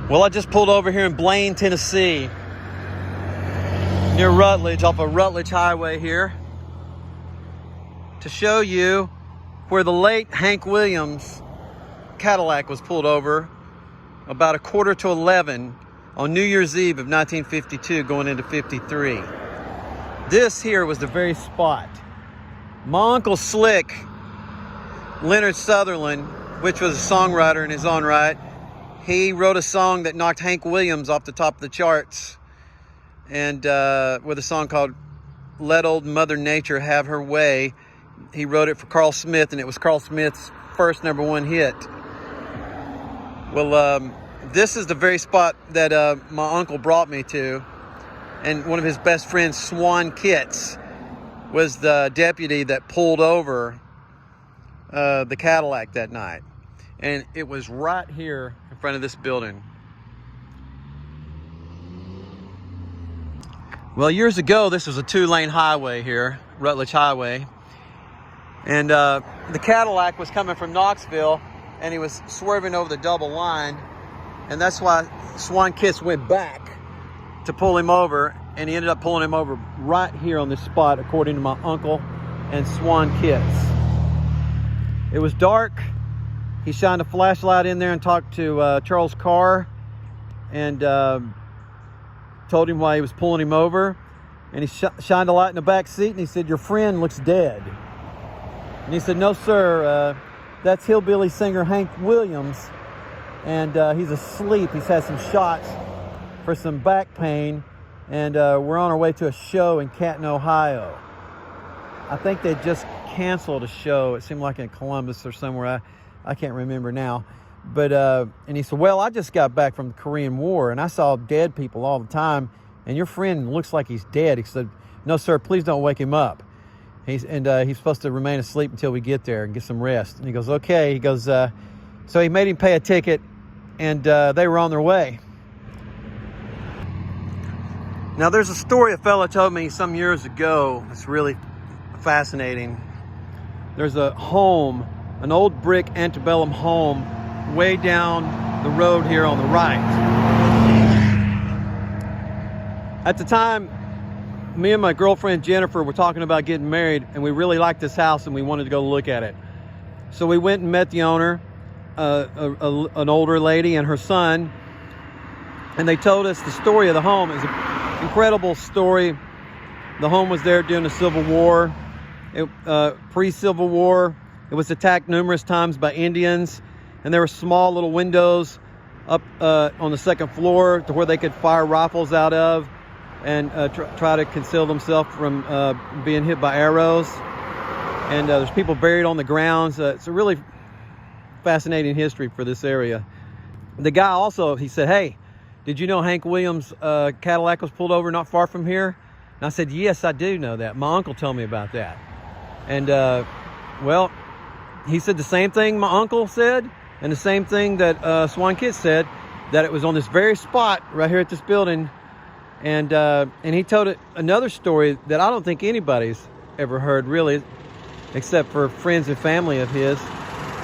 Well, I just pulled over here in Blaine, Tennessee, near Rutledge, off of Rutledge Highway here, to show you where the late Hank Williams Cadillac was pulled over about 11:15 on New Year's Eve of 1952 going into 53. This here was the very spot. My Uncle Slick, Leonard Sutherland, which was a songwriter in his own right, he wrote a song that knocked Hank Williams off the top of the charts, and with a song called Let Old Mother Nature Have Her Way. He wrote it for Carl Smith, and it was Carl Smith's first #1 hit. Well, this is the very spot that my uncle brought me to, and one of his best friends, Swan Kitts, was the deputy that pulled over the Cadillac that night. And it was right here in front of this building. Well, years ago, this was a 2-lane highway here, Rutledge Highway. And the Cadillac was coming from Knoxville, and he was swerving over the double line. And that's why Swan Kitts went back to pull him over, and he ended up pulling him over right here on this spot, according to my uncle and Swan Kitts. It was dark. He shined a flashlight in there and talked to Charles Carr, and told him why he was pulling him over. And he shined a light in the back seat, and he said, "Your friend looks dead." And he said, "No, sir, that's hillbilly singer Hank Williams, and he's asleep. He's had some shots for some back pain, and we're on our way to a show in Canton, Ohio." I think they just canceled a show. It seemed like in Columbus or somewhere. I can't remember now. But and he said, "Well, I just got back from the Korean War, and I saw dead people all the time, and your friend looks like he's dead." He said, "No, sir, please don't wake him up. He's supposed to remain asleep until we get there and get some rest." And he goes, "Okay." He goes, so he made him pay a ticket, and they were on their way. Now, there's a story a fella told me some years ago that's really fascinating. There's a home, an old brick antebellum home, way down the road here on the right. At the time, me and my girlfriend Jennifer were talking about getting married, and we really liked this house and we wanted to go look at it. So we went and met the owner, an older lady and her son, and they told us the story of the home. It was an incredible story. The home was there during the Civil War. Pre-Civil War, it was attacked numerous times by Indians, and there were small little windows up on the second floor to where they could fire rifles out of and try to conceal themselves from being hit by arrows. And there's people buried on the grounds. It's a really fascinating history for this area. The guy also, he said, "Hey, did you know Hank Williams' Cadillac was pulled over not far from here?" And I said, "Yes, I do know that. My uncle told me about that." And well, he said the same thing my uncle said, and the same thing that Swan Kitts said, that it was on this very spot right here at this building. And he told it another story that I don't think anybody's ever heard, really, except for friends and family of his.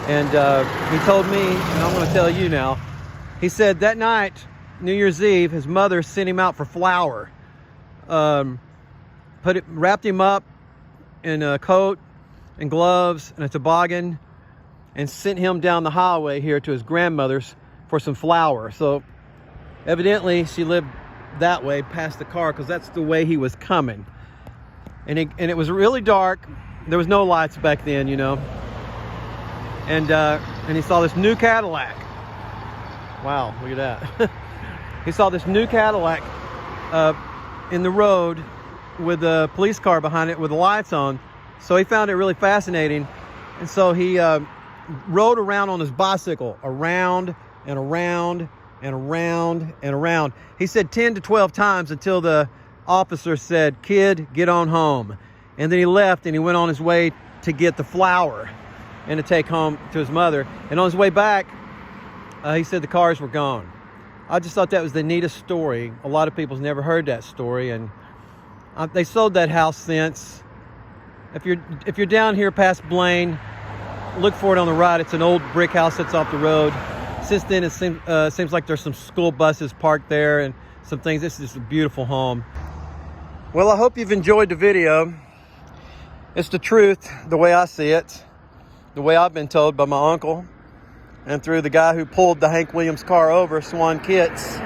And he told me, and I'm going to tell you now, he said that night, New Year's Eve, his mother sent him out for flour. Wrapped him up in a coat and gloves and a toboggan, and sent him down the highway here to his grandmother's for some flour. So evidently she lived that way past the car, because that's the way he was coming. And it was really dark. There was no lights back then, you know. And he saw this new Cadillac. Wow, look at that. He saw this new Cadillac in the road with a police car behind it with the lights on. So he found it really fascinating. And so he rode around on his bicycle, around and around and around and around. He said 10 to 12 times until the officer said, "Kid, get on home." And then he left and he went on his way to get the flour and to take home to his mother. And on his way back, he said the cars were gone. I just thought that was the neatest story. A lot of people's never heard that story, and they sold that house since. If you're down here past Blaine, look for it on the right. It's an old brick house that's off the road. since then, it seems like there's some school buses parked there and some things. This is a beautiful home. Well, I hope you've enjoyed the video. It's the truth, the way I see it, the way I've been told by my uncle, and through the guy who pulled the Hank Williams car over, Swan Kitts.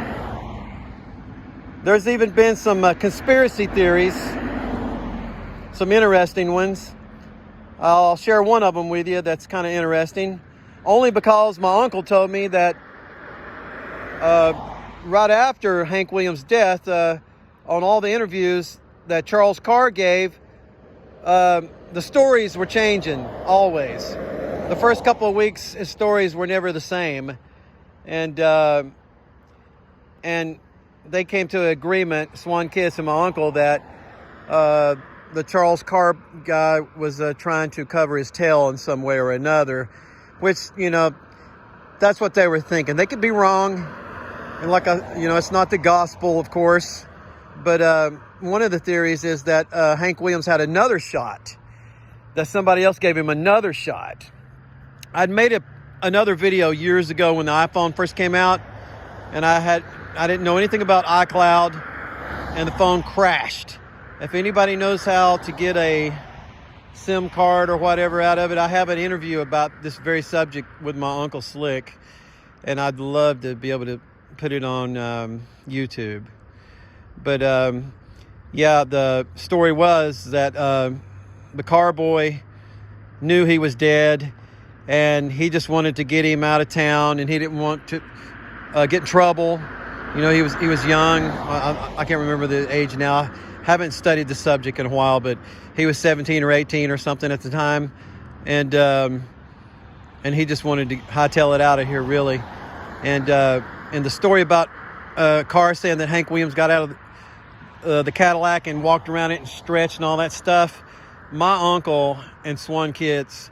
There's even been some conspiracy theories, some interesting ones. I'll share one of them with you that's kind of interesting, only because my uncle told me that right after Hank Williams' death, on all the interviews that Charles Carr gave, the stories were changing always. The first couple of weeks, his stories were never the same, and they came to an agreement, Swan Kitts and my uncle, that the Charles Carr guy was trying to cover his tail in some way or another, which, you know, that's what they were thinking. They could be wrong, and it's not the gospel, of course, but one of the theories is that Hank Williams had another shot, that somebody else gave him another shot. I'd made another video years ago when the iPhone first came out, and I didn't know anything about iCloud, and the phone crashed. If anybody knows how to get a SIM card or whatever out of it, I have an interview about this very subject with my Uncle Slick, and I'd love to be able to put it on YouTube. But yeah, the story was that the car boy knew he was dead, and he just wanted to get him out of town, and he didn't want to get in trouble. You know, he was young. I can't remember the age now. Haven't studied the subject in a while, but he was 17 or 18 or something at the time, and he just wanted to hightail it out of here, really. And the story about Carr saying that Hank Williams got out of the Cadillac and walked around it and stretched and all that stuff, my uncle and Swan Kitts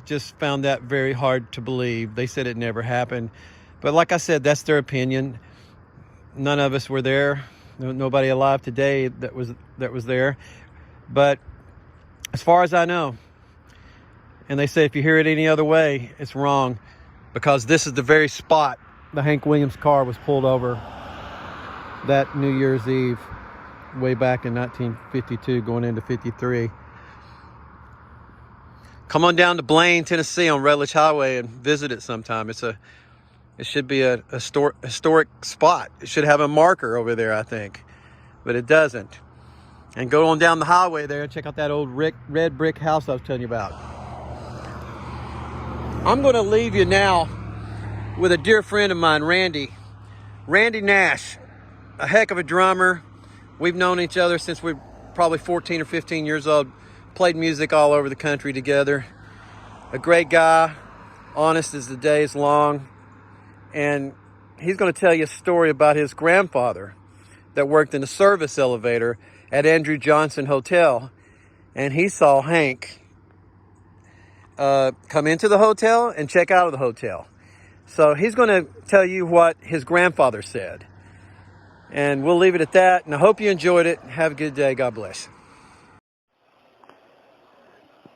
just found that very hard to believe. They said it never happened. But like I said, that's their opinion. None of us were there. Nobody alive today that was there. But as far as I know, and they say if you hear it any other way, it's wrong, because this is the very spot the Hank Williams car was pulled over that New Year's Eve way back in 1952 going into 53. Come on down to Blaine, Tennessee on Rutledge Highway and visit it sometime. It should be a historic spot. It should have a marker over there, I think, but it doesn't. And go on down the highway there and check out that old red brick house I was telling you about. I'm going to leave you now with a dear friend of mine, Randy Nash, a heck of a drummer. We've known each other since we were probably 14 or 15 years old. Played music all over the country together. A great guy, honest as the day is long. And he's going to tell you a story about his grandfather that worked in the service elevator at Andrew Johnson Hotel. And he saw Hank come into the hotel and check out of the hotel. So he's going to tell you what his grandfather said. And we'll leave it at that. And I hope you enjoyed it. Have a good day. God bless.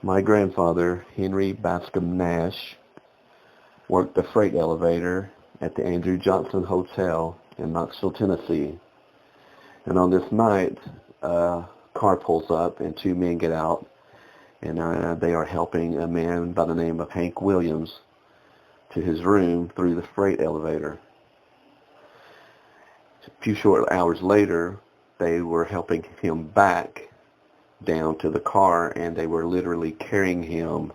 My grandfather, Henry Bascom Nash, worked the freight elevator at the Andrew Johnson Hotel in Knoxville, Tennessee. And on this night, a car pulls up and two men get out, and they are helping a man by the name of Hank Williams to his room through the freight elevator. A few short hours later, they were helping him back down to the car, and they were literally carrying him,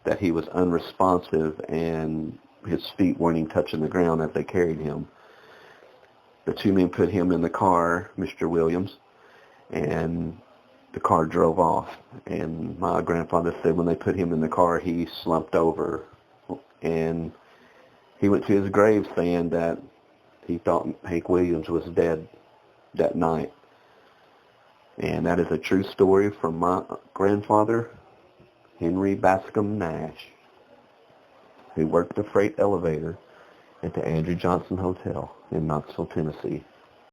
that he was unresponsive and his feet weren't even touching the ground as they carried him. The two men put him in the car, Mr. Williams, and the car drove off. And my grandfather said when they put him in the car, he slumped over, and he went to his grave saying that he thought Hank Williams was dead that night. And that is a true story from my grandfather, Henry Bascom Nash, who worked the freight elevator at the Andrew Johnson Hotel in Knoxville, Tennessee.